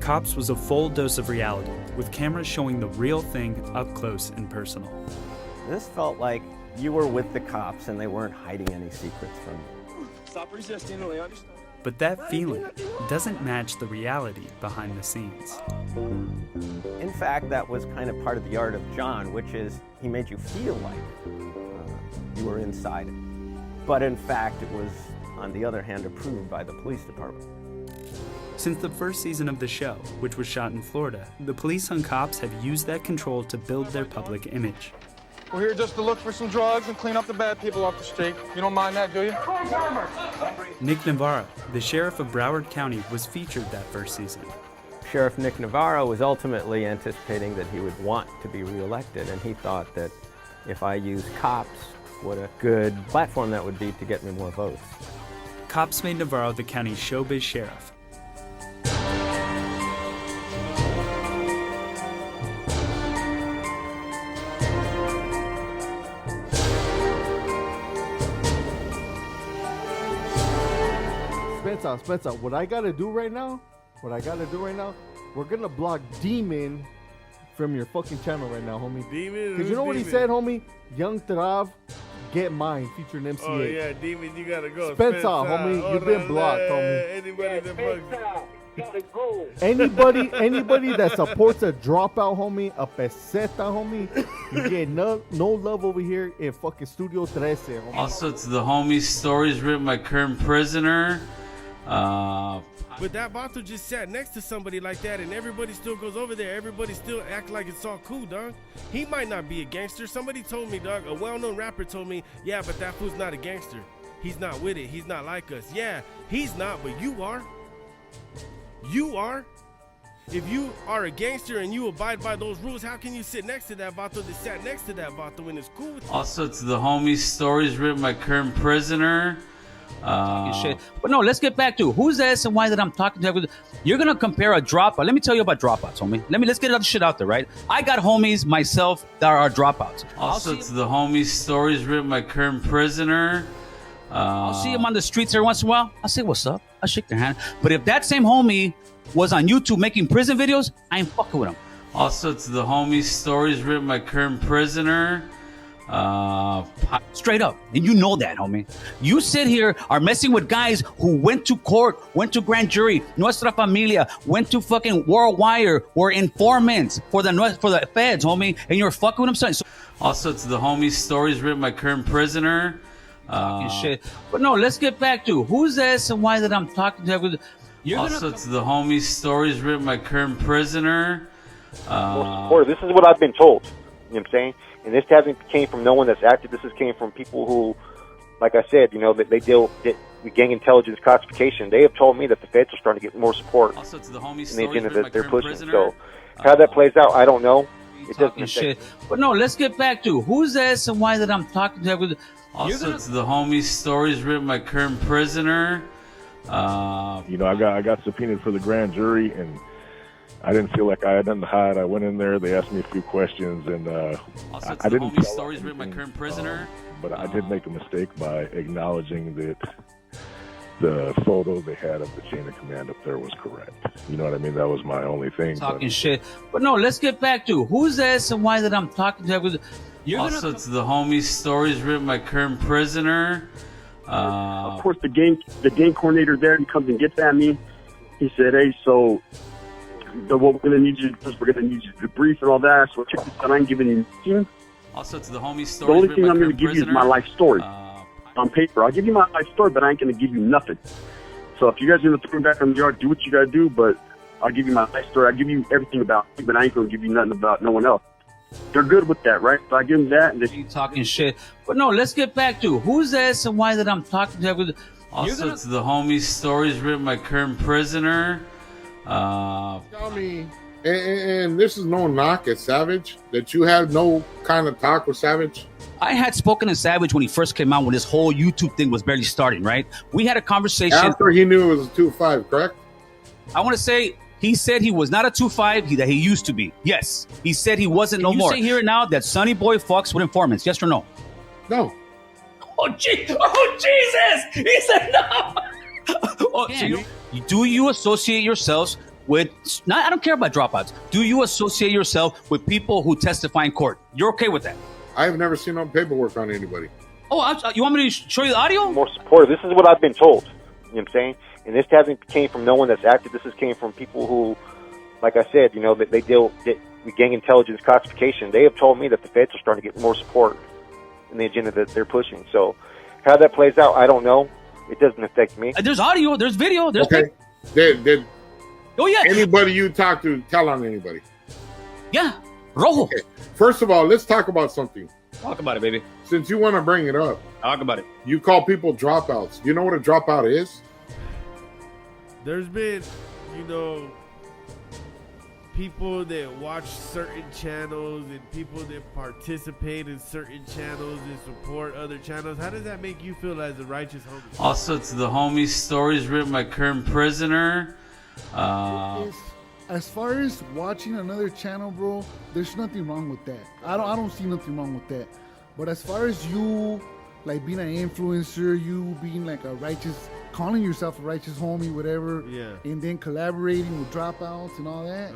Cops was a full dose of reality, with cameras showing the real thing up close and personal. This felt like you were with the cops and they weren't hiding any secrets from you. Stop resisting, I understand. But that feeling doesn't match the reality behind the scenes. In fact, that was kind of part of the art of John, which is he made you feel like you were inside it. But in fact, it was, on the other hand, approved by the police department. Since the first season of the show, which was shot in Florida, the police and cops have used that control to build their public image. We're here just to look for some drugs and clean up the bad people off the street. You don't mind that, do you? Nick Navarro, the sheriff of Broward County, was featured that first season. Sheriff Nick Navarro was ultimately anticipating that he would want to be reelected, and he thought that if I used cops, what a good platform that would be to get me more votes. Cops made Navarro the county's showbiz sheriff. Spencer, what I gotta do right now, we're gonna block Demon from your fucking channel right now, homie. Demon? Because you know what he said, homie? Young Trav, Get Mine, featuring MCA. Oh, yeah, Demon, you gotta go. Spencer, homie, you've been blocked, homie. Anybody that Anybody that supports a dropout, homie, a peseta, homie, you get no love over here in fucking Studio 13, homie. Also, to the homies, stories written by current prisoner. But that Bato just sat next to somebody like that, and everybody still goes over there. Everybody still act like it's all cool, dog. He might not be a gangster. Somebody told me, dog, a well-known rapper told me, yeah, but that fool's not a gangster. He's not with it. He's not like us. Yeah, he's not, but you are. You are. If you are a gangster and you abide by those rules, how can you sit next to that Bato that sat next to that Bato when it's cool with you? Also, to the homies, stories written by current prisoner. Shit. But no, let's get back to who's the SNY that I'm talking to. You're gonna compare a dropout. Let me tell you about dropouts, homie. Let's get other shit out there, right? I got homies myself that are dropouts. Also, to the homies, stories written by current prisoner. I'll see him on the streets every once in a while. I'll say what's up. I'll shake their hand. But if that same homie was on YouTube making prison videos, I ain't fucking with him. Also, to the homies, stories written by current prisoner. Straight up, and you know that, homie. You sit here are messing with guys who went to court, went to grand jury, Nuestra Familia, went to fucking World Wire, were informants for the feds, homie, and you're fucking with them. So, also, to the homies, stories written by current prisoner. Shit. But no, let's get back to who's the SNY that I'm talking to. Also, to the homies, stories written by current prisoner. This is what I've been told. You know what I'm saying? And this hasn't came from no one that's active. This has came from people who, like I said, you know, they deal with gang intelligence classification. They have told me that the feds are starting to get more support Also, to the homies, in the agenda that they're pushing. prisoner. So how that plays out, I don't know. It doesn't shit. But no, let's get back to who's the SNY that I'm talking to. Also, to the homies, stories written by current prisoner. You know, I got subpoenaed for the grand jury, and I didn't feel like I had nothing to hide. I went in there. They asked me a few questions, and also, I didn't tell stories anything, written by current prisoner. But I did make a mistake by acknowledging that the photo they had of the chain of command up there was correct. You know what I mean? That was my only thing. Talking shit. But no, let's get back to who's the SNY that I'm talking to. Also, to the homies, stories written by current prisoner. Of course, the game coordinator there, he comes and gets at me. He said, "Hey, so what we're gonna need you to do is we're gonna need you to debrief and all that. So check this out. I ain't giving you anything. Also, to the homies, stories The only written thing by I'm gonna current give you is prisoner. my life story on paper. I'll give you my life story, but I ain't gonna give you nothing. So if you guys are gonna throw me back on the yard, do what you gotta do. But I'll give you my life story. I'll give you everything about me, but I ain't gonna give you nothing about no one else." They're good with that, right? So I give them that. And You talking shit. But no, let's get back to who's the SNY that I'm talking to. Also, to the homies, stories written by current prisoner. Tell me, and this is no knock at Savage, that you had no kind of talk with Savage? I had spoken to Savage when he first came out, when this whole YouTube thing was barely starting, right? We had a conversation. After he knew it was a 2-5, correct? I want to say he said he was not a 2-5, that he used to be. Yes. He said he wasn't no more. Can you say here now that Sonny Boy fucks with informants? Yes or no? No. Oh, Jesus! He said no! So do you associate yourselves with, not, I don't care about dropouts. Do you associate yourself with people who testify in court? You're okay with that? I have never seen no paperwork on anybody. Oh, you want me to show you the audio? More supportive. This is what I've been told. You know what I'm saying? And this hasn't came from no one that's active. This has came from people who, like I said, you know, that they deal with gang intelligence classification. They have told me that the feds are starting to get more support in the agenda that they're pushing. So how that plays out, I don't know. It doesn't affect me. There's audio. There's video. There's okay. Did oh yeah. Anybody you talk to tell on anybody? Yeah. Rojo. Okay. First of all, let's talk about something. Talk about it, baby. Since you want to bring it up. Talk about it. You call people dropouts. You know what a dropout is? There's been, you know, people that watch certain channels and people that participate in certain channels and support other channels. How does that make you feel as a righteous homie? Also, to the homie, stories written by current prisoner. As far as watching another channel, bro, there's nothing wrong with that. I don't see nothing wrong with that. But as far as you, like being an influencer, you being like a righteous, calling yourself a righteous homie, whatever, yeah, and then collaborating with dropouts and all that,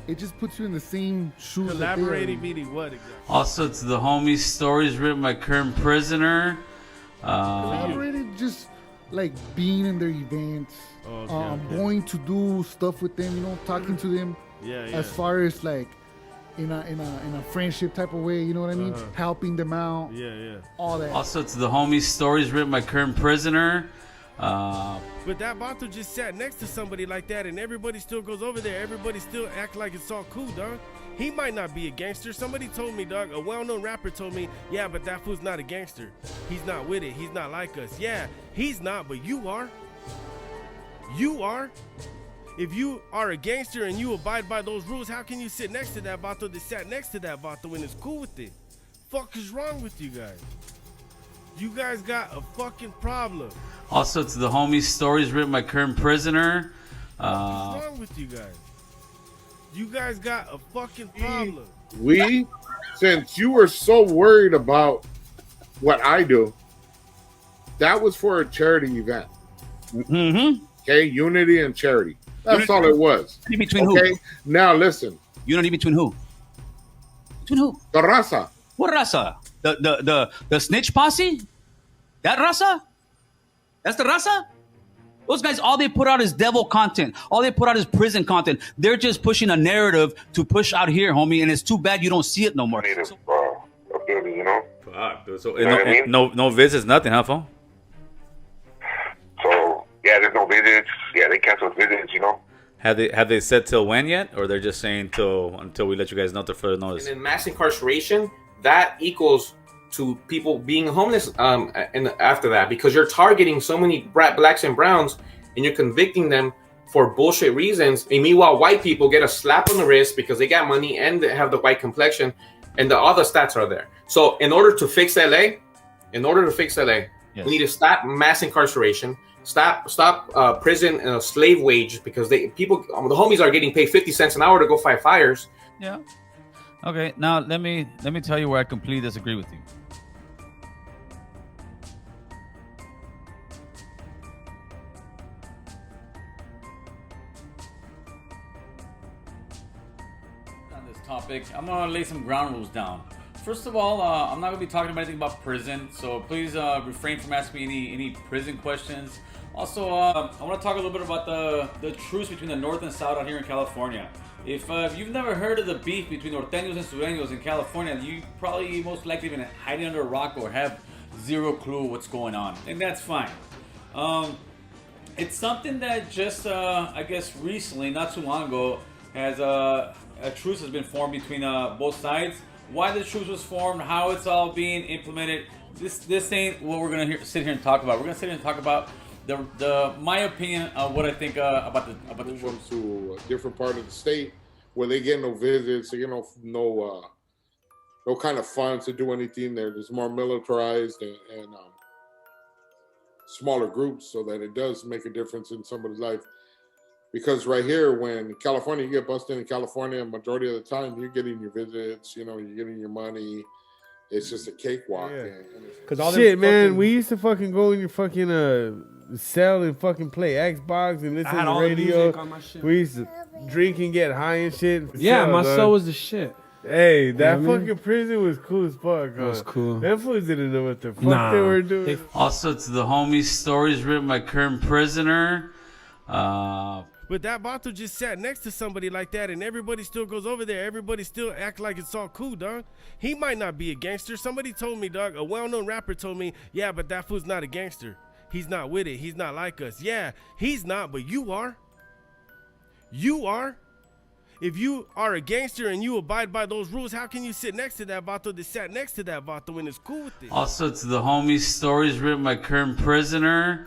it just puts you in the same shoes. Collaborating meaning what exactly? Also, to the homie, stories written by current prisoner. Collaborating, just like being in their events, going to do stuff with them, you know, talking to them. Yeah. As far as like in a friendship type of way, you know what I mean? Helping them out. Yeah. All that. Also, to the homie, stories written by current prisoner. But that Bato just sat next to somebody like that, and everybody still goes over there. Everybody still act like it's all cool, dog. He might not be a gangster. Somebody told me, dog, a well-known rapper told me, yeah, but that fool's not a gangster. He's not with it. He's not like us. Yeah, he's not, but you are. You are. If you are a gangster and you abide by those rules, how can you sit next to that Bato that sat next to that Bato and is cool with it? Fuck is wrong with you guys? You guys got a fucking problem. Also, to the homie, stories written by current prisoner. What's wrong with you guys? You guys got a fucking problem. Since you were so worried about what I do, that was for a charity event. Mm-hmm. Okay, unity and charity. That's all it was. Unity between okay? who? Now listen. Unity between who? Between who? The raza. What raza? The snitch posse? That raza? That's the raza? Those guys, all they put out is devil content. All they put out is prison content. They're just pushing a narrative to push out here, homie, and it's too bad you don't see it no more. You know? Fuck, dude. So no visits, nothing, huh, phone? So yeah, there's no visits. Yeah, they canceled visits. You know. Have they said till when yet, or they're just saying until we let you guys know to further notice? And in mass incarceration, that equals to people being homeless and after that, because you're targeting so many blacks and browns and you're convicting them for bullshit reasons, and meanwhile white people get a slap on the wrist because they got money and they have the white complexion, and the other stats are there. So in order to fix LA, yes, we need to stop mass incarceration, stop prison slave wage, because the homies are getting paid 50 cents an hour to go fight fires. Yeah. Okay, now let me tell you where I completely disagree with you. On this topic, I'm gonna lay some ground rules down. First of all, I'm not gonna be talking about anything about prison, so please refrain from asking me any prison questions. Also, I want to talk a little bit about the truce between the North and South out here in California. If you've never heard of the beef between norteños and sureños in California, you probably most likely been hiding under a rock or have zero clue what's going on, and that's fine. It's something that just, I guess recently, not too long ago, has a truce has been formed between both sides. Why the truce was formed, how it's all being implemented, this ain't what we're gonna sit here and talk about. We're gonna sit here and talk about my opinion of what I think about the move them to a different part of the state where they get no visits, they get no kind of funds to do anything there. There's more militarized and smaller groups, so that it does make a difference in somebody's life. Because right here, when California, you get busted in California, majority of the time you're getting your visits, you're getting your money. It's just a cakewalk. Because all shit, man, we used to fucking go in your fucking sell and fucking play Xbox and listen I had to all the radio. music on my shit. We used to drink and get high and shit. Yeah, Sell, my dog. soul was the shit. Hey, that You know what I fucking mean? prison was cool as fuck. It was cool. Them fools didn't know what the fuck Nah. they were doing. Also, to the homies, stories written by current prisoner. But that vato just sat next to somebody like that, and everybody still goes over there. Everybody still act like it's all cool, dog. He might not be a gangster. Somebody told me, dog, a well-known rapper told me, yeah, but that fool's not a gangster. He's not with it. He's not like us. Yeah, he's not, but you are. You are. If you are a gangster and you abide by those rules, how can you sit next to that vato that sat next to that vato and is cool with it? Also, to the homies, stories written by current prisoner.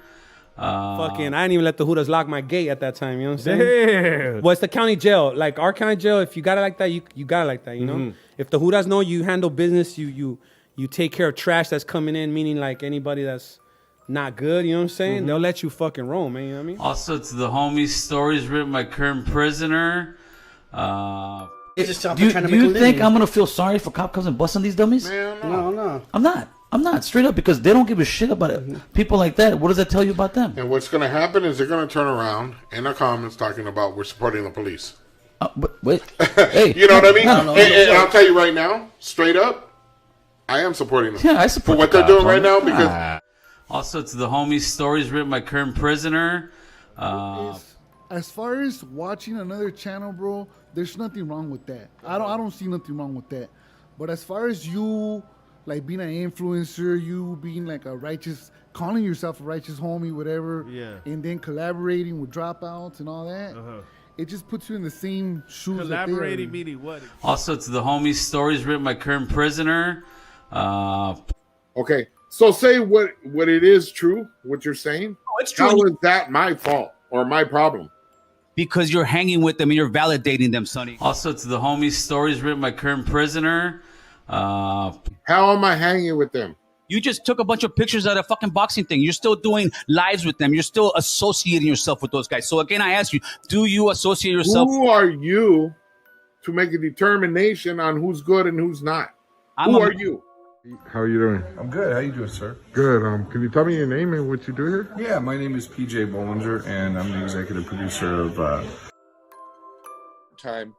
Fucking, I didn't even let the Hoodas lock my gate at that time. You know what I'm saying? Damn. Well, it's the county jail. Like our county jail, if you got it like that, you got it like that. You know. Mhm. If the Hoodas know you handle business, you take care of trash that's coming in, meaning like anybody that's not good. You know what I'm saying? They'll let you fucking roam, man. You know what I mean? Also, to the homies, stories written by current prisoner. Do you think I'm gonna feel sorry for cop comes and busting these dummies? No. I'm not straight up because they don't give a shit about it. People like that. What does that tell you about them? And what's going to happen is they're going to turn around in the comments talking about we're supporting the police. But wait, hey, you know what I mean? No, And I'll tell you right now, straight up, I am supporting them. Yeah, I support for what the they're cops, doing right homie. now because Also, to the homies, stories written by current prisoner. As far as watching another channel, bro, there's nothing wrong with that. I don't see nothing wrong with that. But as far as you like being an influencer, you being like a righteous, calling yourself a righteous homie, whatever, Yeah. and then collaborating with dropouts and all that, it just puts you in the same shoes. that they are Collaborating in. meaning what? Also, to the homies, stories written by current prisoner. okay, so say what it is true, what you're saying. it's true. How is that my fault or my problem? Because you're hanging with them and you're validating them, Sonny. Also, to the homies, stories written by current prisoner. How am I hanging with them? You just took a bunch of pictures at a fucking boxing thing. You're still doing lives with them. You're still associating yourself with those guys. So again, I ask you, do you associate yourself? Who are you to make a determination on who's good and who's not? I'm Who a- are you? How are you doing? I'm good. How you doing, sir? Good. Can you tell me your name and what you do here? Yeah, my name is PJ Bollinger, and I'm the executive producer of. Time,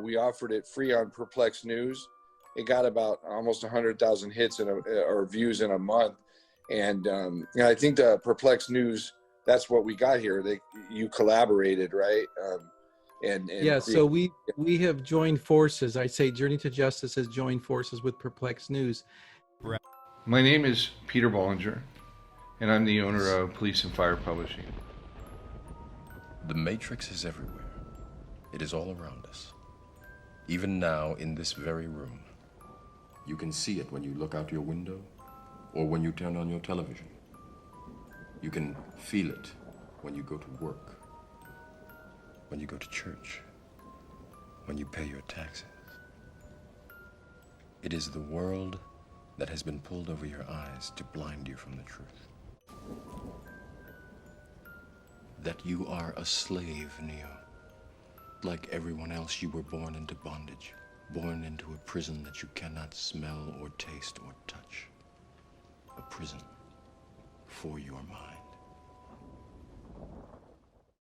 we offered it free on Perplex News. It got about almost 100,000 hits or views in a month, and I think the Perplex News. That's what we got here. You collaborated, right? And yeah, so we have joined forces. I say Journey to Justice has joined forces with Perplex News. My name is Peter Bollinger, and I'm the owner of Police and Fire Publishing. The Matrix is everywhere. It is all around us. Even now, in this very room. You can see it when you look out your window or when you turn on your television. You can feel it when you go to work, when you go to church, when you pay your taxes. It is the world that has been pulled over your eyes to blind you from the truth. That you are a slave, Neo. Like everyone else, you were born into bondage, born into a prison that you cannot smell or taste or touch. A prison for your mind.